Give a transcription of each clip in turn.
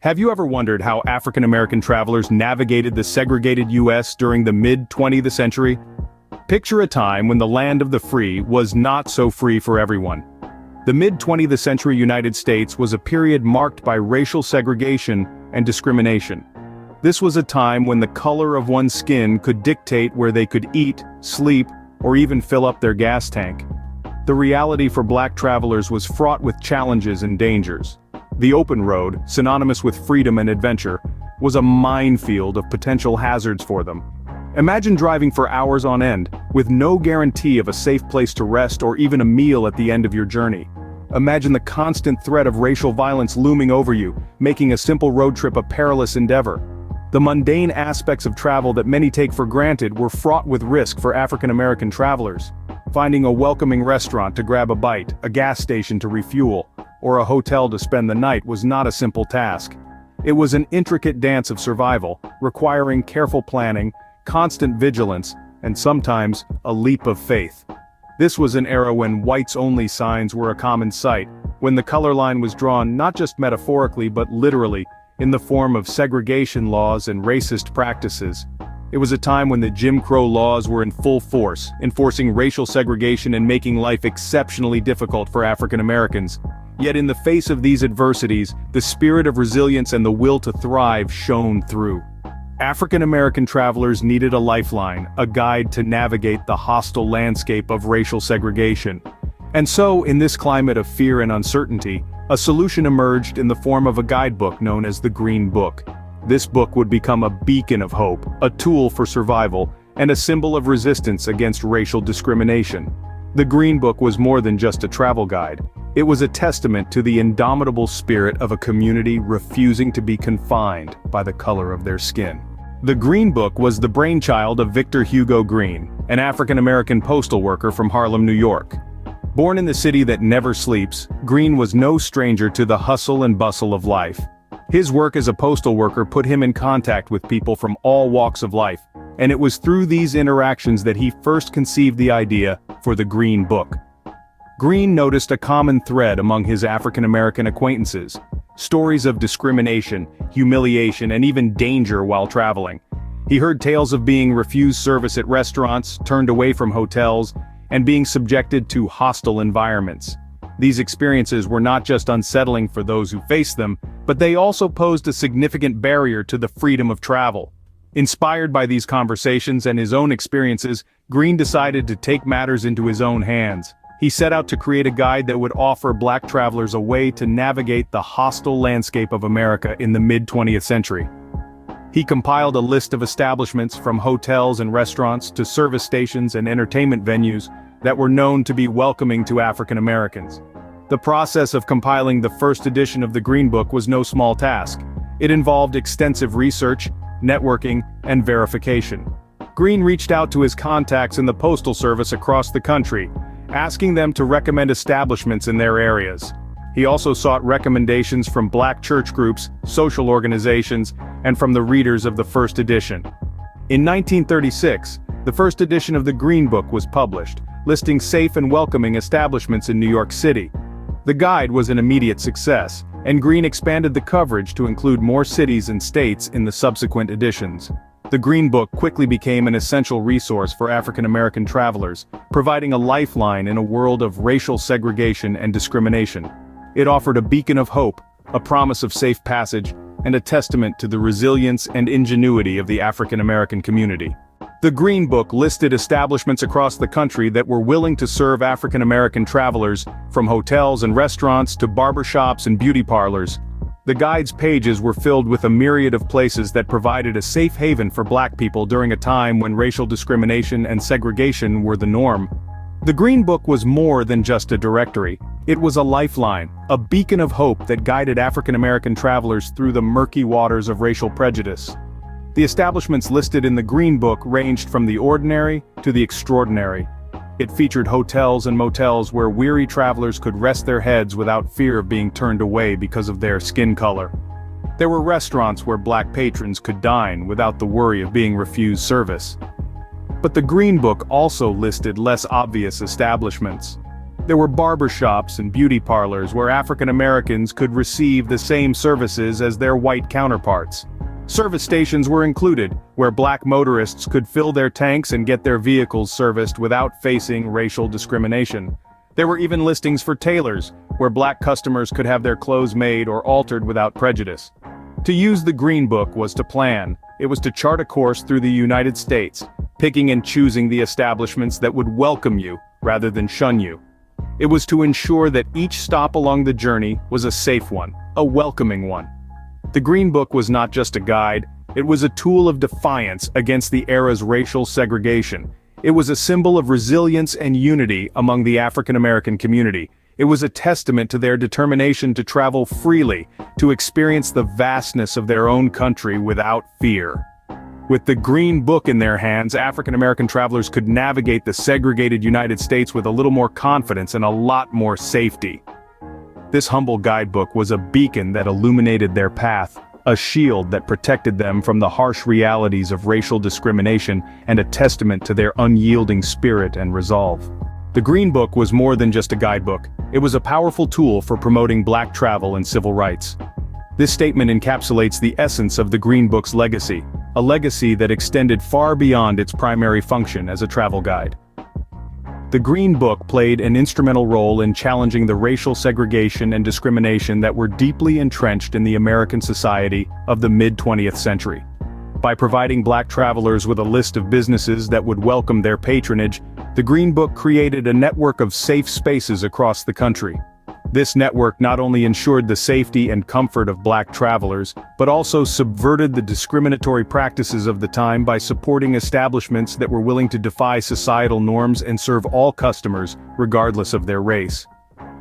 Have you ever wondered how African American travelers navigated the segregated U.S. during the mid-20th century? Picture a time when the land of the free was not so free for everyone. The mid-20th century United States was a period marked by racial segregation and discrimination. This was a time when the color of one's skin could dictate where they could eat, sleep, or even fill up their gas tank. The reality for black travelers was fraught with challenges and dangers. The open road, synonymous with freedom and adventure, was a minefield of potential hazards for them. Imagine driving for hours on end, with no guarantee of a safe place to rest or even a meal at the end of your journey. Imagine the constant threat of racial violence looming over you, making a simple road trip a perilous endeavor. The mundane aspects of travel that many take for granted were fraught with risk for African American travelers. Finding a welcoming restaurant to grab a bite, a gas station to refuel, or a hotel to spend the night was not a simple task. It was an intricate dance of survival, requiring careful planning, constant vigilance, and sometimes a leap of faith. This was an era when whites-only signs were a common sight, when the color line was drawn not just metaphorically but literally, in the form of segregation laws and racist practices. It was a time when the Jim Crow laws were in full force, enforcing racial segregation and making life exceptionally difficult for African Americans. Yet in the face of these adversities, the spirit of resilience and the will to thrive shone through. African American travelers needed a lifeline, a guide to navigate the hostile landscape of racial segregation. And so, in this climate of fear and uncertainty, a solution emerged in the form of a guidebook known as the Green Book. This book would become a beacon of hope, a tool for survival, and a symbol of resistance against racial discrimination. The Green Book was more than just a travel guide. It was a testament to the indomitable spirit of a community refusing to be confined by the color of their skin. The Green Book was the brainchild of Victor Hugo Green, an African-American postal worker from Harlem, New York. Born in the city that never sleeps, Green was no stranger to the hustle and bustle of life. His work as a postal worker put him in contact with people from all walks of life, and it was through these interactions that he first conceived the idea for the Green Book. Green noticed a common thread among his African-American acquaintances: stories of discrimination, humiliation, and even danger while traveling. He heard tales of being refused service at restaurants, turned away from hotels, and being subjected to hostile environments. These experiences were not just unsettling for those who faced them, but they also posed a significant barrier to the freedom of travel. Inspired by these conversations and his own experiences, Green decided to take matters into his own hands. He set out to create a guide that would offer black travelers a way to navigate the hostile landscape of America in the mid-20th century. He compiled a list of establishments from hotels and restaurants to service stations and entertainment venues that were known to be welcoming to African Americans. The process of compiling the first edition of the Green Book was no small task. It involved extensive research, networking, and verification. Green reached out to his contacts in the Postal Service across the country, asking them to recommend establishments in their areas. He also sought recommendations from black church groups, social organizations, and from the readers of the first edition. In 1936, the first edition of the Green Book was published, listing safe and welcoming establishments in New York City. The guide was an immediate success, and Green expanded the coverage to include more cities and states in the subsequent editions. The Green Book quickly became an essential resource for African American travelers, providing a lifeline in a world of racial segregation and discrimination. It offered a beacon of hope, a promise of safe passage, and a testament to the resilience and ingenuity of the African American community. The Green Book listed establishments across the country that were willing to serve African American travelers, from hotels and restaurants to barbershops and beauty parlors. The guide's pages were filled with a myriad of places that provided a safe haven for black people during a time when racial discrimination and segregation were the norm. The Green Book was more than just a directory. It was a lifeline, a beacon of hope that guided African American travelers through the murky waters of racial prejudice. The establishments listed in the Green Book ranged from the ordinary to the extraordinary. It featured hotels and motels where weary travelers could rest their heads without fear of being turned away because of their skin color. There were restaurants where black patrons could dine without the worry of being refused service. But the Green Book also listed less obvious establishments. There were barber shops and beauty parlors where African Americans could receive the same services as their white counterparts. Service stations were included, where black motorists could fill their tanks and get their vehicles serviced without facing racial discrimination. There were even listings for tailors, where black customers could have their clothes made or altered without prejudice. To use the Green Book was to plan. It was to chart a course through the United States, picking and choosing the establishments that would welcome you, rather than shun you. It was to ensure that each stop along the journey was a safe one, a welcoming one. The Green Book was not just a guide, it was a tool of defiance against the era's racial segregation. It was a symbol of resilience and unity among the African American community. It was a testament to their determination to travel freely, to experience the vastness of their own country without fear. With the Green Book in their hands, African American travelers could navigate the segregated United States with a little more confidence and a lot more safety. This humble guidebook was a beacon that illuminated their path, a shield that protected them from the harsh realities of racial discrimination, and a testament to their unyielding spirit and resolve. The Green Book was more than just a guidebook. It was a powerful tool for promoting black travel and civil rights. This statement encapsulates the essence of the Green Book's legacy, a legacy that extended far beyond its primary function as a travel guide. The Green Book played an instrumental role in challenging the racial segregation and discrimination that were deeply entrenched in the American society of the mid-20th century. By providing black travelers with a list of businesses that would welcome their patronage, the Green Book created a network of safe spaces across the country. This network not only ensured the safety and comfort of black travelers, but also subverted the discriminatory practices of the time by supporting establishments that were willing to defy societal norms and serve all customers, regardless of their race.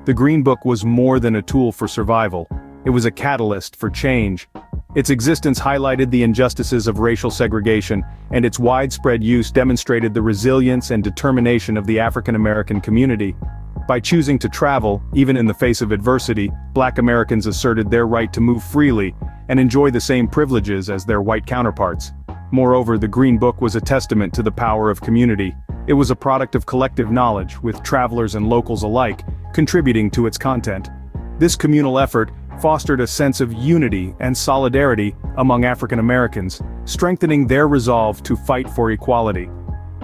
The Green Book was more than a tool for survival. It was a catalyst for change. Its existence highlighted the injustices of racial segregation, and its widespread use demonstrated the resilience and determination of the African American community. By choosing to travel, even in the face of adversity, black Americans asserted their right to move freely and enjoy the same privileges as their white counterparts. Moreover, the Green Book was a testament to the power of community. It was a product of collective knowledge, with travelers and locals alike contributing to its content. This communal effort fostered a sense of unity and solidarity among African Americans, strengthening their resolve to fight for equality.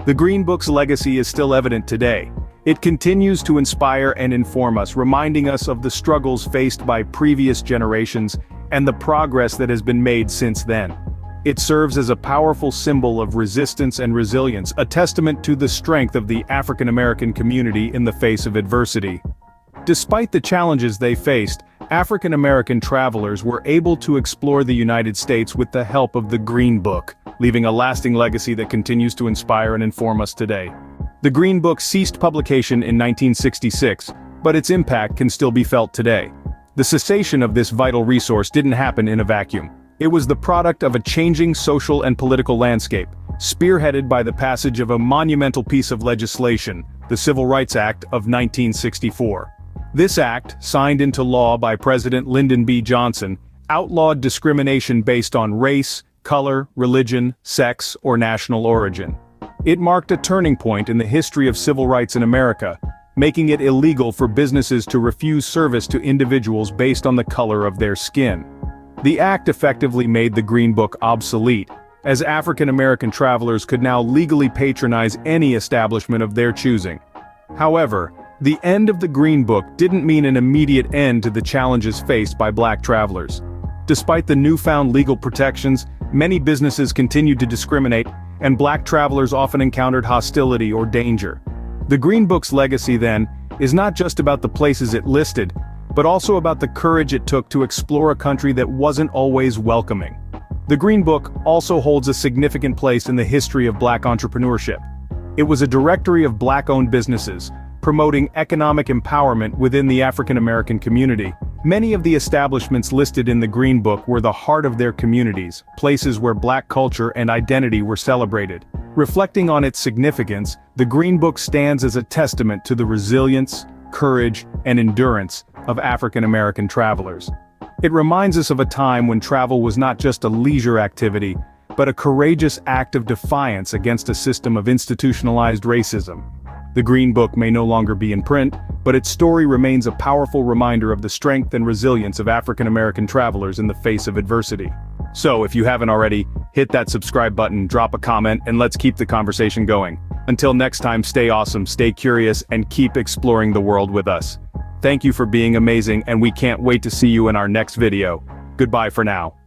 The Green Book's legacy is still evident today. It continues to inspire and inform us, reminding us of the struggles faced by previous generations and the progress that has been made since then. It serves as a powerful symbol of resistance and resilience, a testament to the strength of the African American community in the face of adversity. Despite the challenges they faced, African American travelers were able to explore the United States with the help of the Green Book, leaving a lasting legacy that continues to inspire and inform us today. The Green Book ceased publication in 1966, but its impact can still be felt today. The cessation of this vital resource didn't happen in a vacuum. It was the product of a changing social and political landscape, spearheaded by the passage of a monumental piece of legislation, the Civil Rights Act of 1964. This act, signed into law by President Lyndon B. Johnson, outlawed discrimination based on race, color, religion, sex, or national origin. It marked a turning point in the history of civil rights in America, making it illegal for businesses to refuse service to individuals based on the color of their skin. The act effectively made the Green Book obsolete, as African American travelers could now legally patronize any establishment of their choosing. However, the end of the Green Book didn't mean an immediate end to the challenges faced by black travelers. Despite the newfound legal protections, many businesses continued to discriminate, and black travelers often encountered hostility or danger. The Green Book's legacy, then, is not just about the places it listed, but also about the courage it took to explore a country that wasn't always welcoming. The Green Book also holds a significant place in the history of black entrepreneurship. It was a directory of black-owned businesses, promoting economic empowerment within the African American community. Many of the establishments listed in the Green Book were the heart of their communities, places where black culture and identity were celebrated. Reflecting on its significance, the Green Book stands as a testament to the resilience, courage, and endurance of African American travelers. It reminds us of a time when travel was not just a leisure activity, but a courageous act of defiance against a system of institutionalized racism. The Green Book may no longer be in print, but its story remains a powerful reminder of the strength and resilience of African American travelers in the face of adversity. So, if you haven't already, hit that subscribe button, drop a comment, and let's keep the conversation going. Until next time, stay awesome, stay curious, and keep exploring the world with us. Thank you for being amazing, and we can't wait to see you in our next video. Goodbye for now.